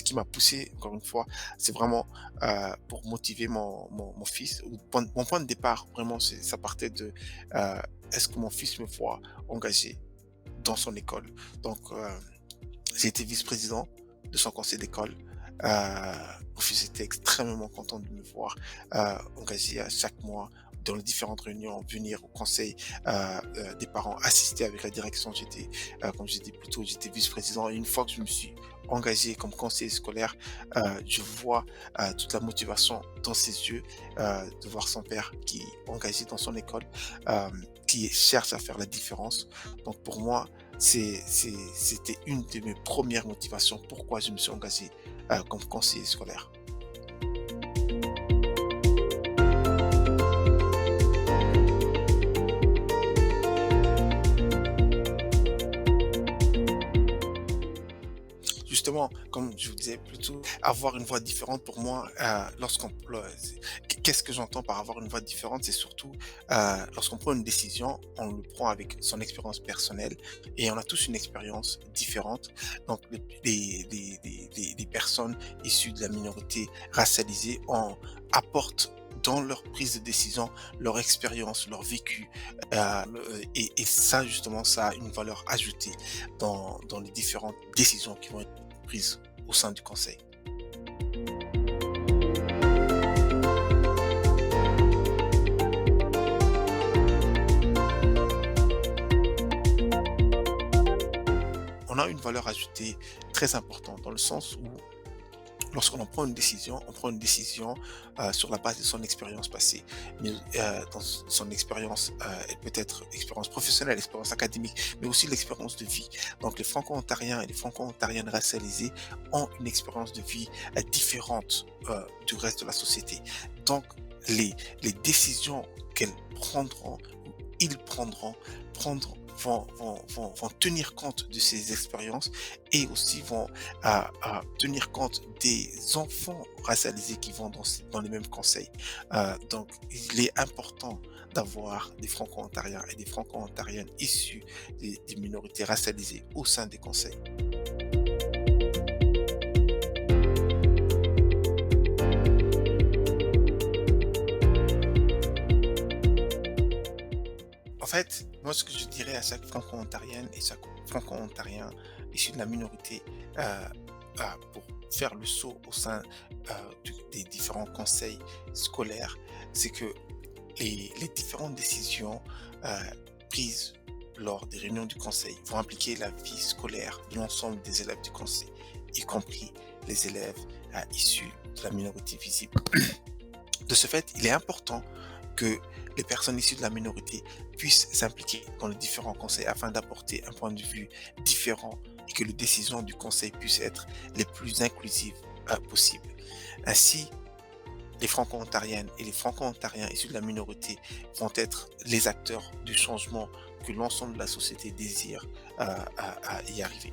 qui m'a poussé, encore une fois, c'est vraiment pour motiver mon fils. Mon point de départ, vraiment, ça partait de est-ce que mon fils me voit engagé dans son école. Donc, j'ai été vice-président de son conseil d'école. Mon fils était extrêmement content de me voir engagé à chaque mois dans les différentes réunions, venir au conseil des parents, assister avec la direction. Comme j'ai dit plus tôt, j'étais vice-président. Et une fois que je me suis engagé comme conseiller scolaire, je vois toute la motivation dans ses yeux de voir son père qui est engagé dans son école, euh, qui cherche à faire la différence. Donc pour moi, c'était une de mes premières motivations pourquoi je me suis engagé comme conseiller scolaire. Justement, comme je vous disais plus tôt, avoir une voix différente pour moi, qu'est-ce que j'entends par avoir une voix différente? C'est surtout lorsqu'on prend une décision, on le prend avec son expérience personnelle et on a tous une expérience différente. Donc, les personnes issues de la minorité racialisée apportent dans leur prise de décision, leur expérience, leur vécu. Et ça, justement, ça a une valeur ajoutée dans les différentes décisions qui vont être prises au sein du conseil. On a une valeur ajoutée très importante dans le sens où lorsqu'on en prend une décision, on prend une décision sur la base de son expérience passée. Mais dans son expérience, elle peut être expérience professionnelle, expérience académique, mais aussi l'expérience de vie. Donc les Franco-Ontariens et les Franco-Ontariennes racialisés ont une expérience de vie différente du reste de la société. Donc les, les décisions qu'elles prendront, ou ils vont tenir compte de ces expériences et aussi vont tenir compte des enfants racialisés qui vont dans les mêmes conseils. Donc, il est important d'avoir des Franco-Ontariens et des Franco-Ontariennes issus des minorités racialisées au sein des conseils. En fait, moi, ce que je dirais à chaque Franco-Ontarienne et chaque Franco-Ontarien issu de la minorité pour faire le saut au sein des différents conseils scolaires, c'est que les différentes décisions euh, prises lors des réunions du conseil vont impliquer la vie scolaire de l'ensemble des élèves du conseil, y compris les élèves issus de la minorité visible. De ce fait, il est important que les personnes issues de la minorité puissent s'impliquer dans les différents conseils afin d'apporter un point de vue différent et que les décisions du conseil puissent être les plus inclusives possibles. Ainsi, les Franco-Ontariennes et les Franco-Ontariens issus de la minorité vont être les acteurs du changement que l'ensemble de la société désire à y arriver.